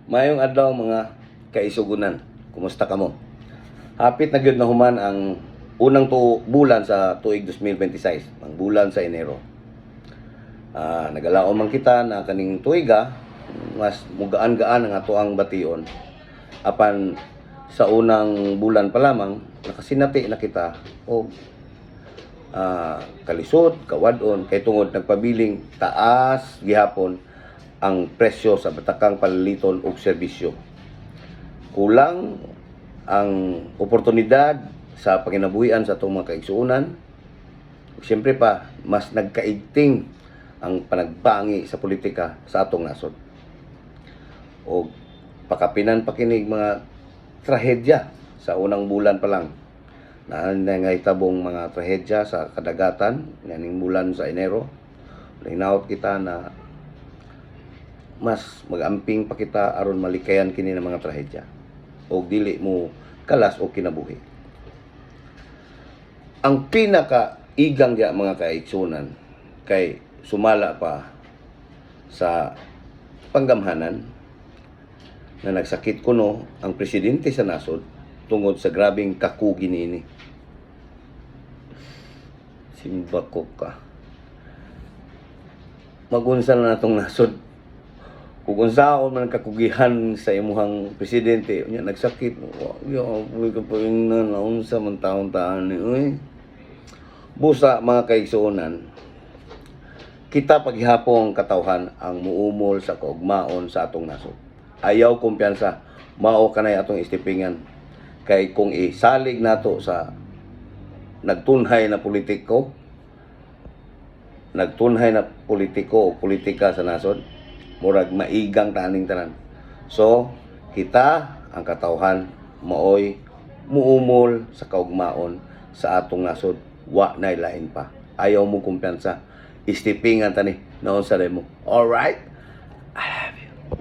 Mayong adlaw mga kaisugunan. Kumusta kamo? Hapit na gyud na human ang unang bulan sa tuig 2026, ang bulan sa Enero. Nagalaom man kita na kaning tuiga mas mugaan-gaan ang atoang bation. Apan sa unang bulan pa lamang nakasinati na kita o kalisod, kawadon kay tungod nagpabiling taas gihapon ang presyo sa batakang paliliton ug serbisyo. Kulang ang oportunidad sa panginabuhian sa atong mga kaigsuonan. Siyempre pa, mas nagkaigting ang panagbangi sa politika sa atong nasod. O pakapinan pa kinig mga trahedya sa unang bulan pa lang. Nangangitabong mga trahedya sa kadagatan nganing bulan sa Enero. Linaot kita na mas magamping pa kita aron malikayan kini ng mga trahedya o dili mo kalas o kinabuhi. Ang pinaka igang diya mga kaigsunan kay sumala pa sa panggamhanan na nagsakit kuno ang presidente sa nasod tungod sa grabing kakugi niini. Simbako ka. Magunsa na natong nasod. Kung unsaon man kakugihan sa imuhang presidente, unya nagsakit, uy ka pa yung naunsa man taon-taon ni uy. Busa mga kaigsuonan, kita paghihapon katawhan ang muumol sa kaugmaon sa atong nasod. Ayaw kumpiyansa, mao kanay atong istipingan. Kay kung isalig nato sa nagtunhay na politiko o politika sa nasod, murag maigang taning tanan. So, kita ang katawhan maoy muumol sa kaugmaon sa atong nasod, wa nay lain pa. Ayaw mo kumpiyansa, istipingan tani noon sa demo. All right?